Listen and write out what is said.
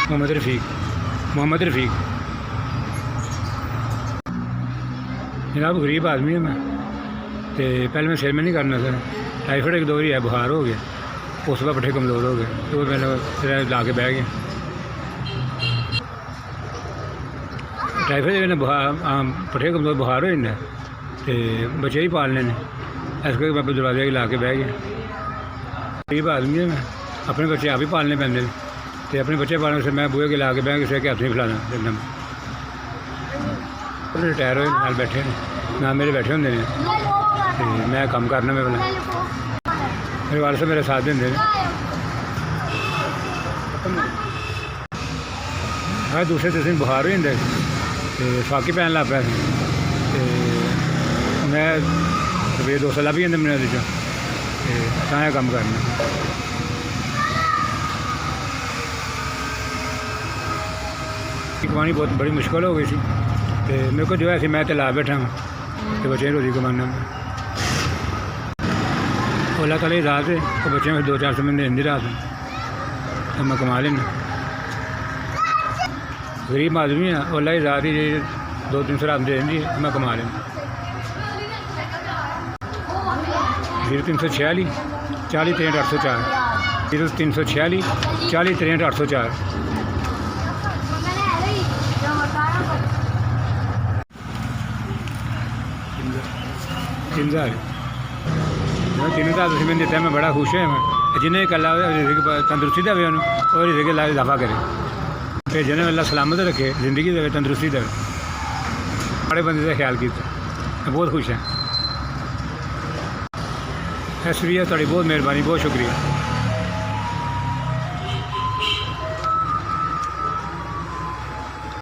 मोहम्मद रफ़ीक जनाब गरीब आदमी है मैं। तो पहले मैं सिर में नहीं करना सर, टाइफाइड एक दो ही है, बुखार हो गया, उस वक्त पट्ठे कमज़ोर हो गए, तो मैंने फिर ला के बह गया। टाइफाइड ने पट्ठे कमज़ोर बुखार हो जाता, तो बच्चे ही पालने ने, इस करके मैं दरवाजे ला के बह गया। गरीब आदमी है मैं, अपने बच्चे आप ही पालने पैंदे ने, तो अपने बच्चे पालने से मैं बूहे के ला के बह किसी के हथ नहीं फैलाना देना। रिटायर होए नाल बैठे ने, ना मेरे बैठे होंगे ने, तो मैं काम करना मैं बोला, मेरे वाले से मेरे साथ देंगे। हाँ दूसरे दिन बुखार हो जाता, तो फाकी पैन लग पाया, तो मैं रुपये 200 लभ जाते मैंने वो, तां काम करना। कमानी बहुत बड़ी मुश्किल हो गई थी, तो मेरे को जो है मैं तो ला बैठा हाँ, तो बच्चे रोजी कमाना। अल्लाह ताला की रात है, तो बच्चे में 2-400 महीने हिंदी रात तो मैं कमा लेना। गरीब आदमी है, अल्लाह की रात ही 200-300 रात दे दी, मैं कमा लेना। 0346 40 63 804, 0346 40 63 804। तीन हज़ार तुम मैंने दिता, मैं बड़ा खुश है। मैं जिन्हें कल तंदुरुस्ती दे और रिज़्क़ अल्लाह इजाफा करे, फिर जिन्हें अल्लाह सलामत रखे, जिंदगी दे तंदुरुस्ती दे, बड़े बंदे का ख्याल किया, मैं बहुत खुश हाँ। शुक्रिया, थोड़ी बहुत मेहरबानी, बहुत शुक्रिया।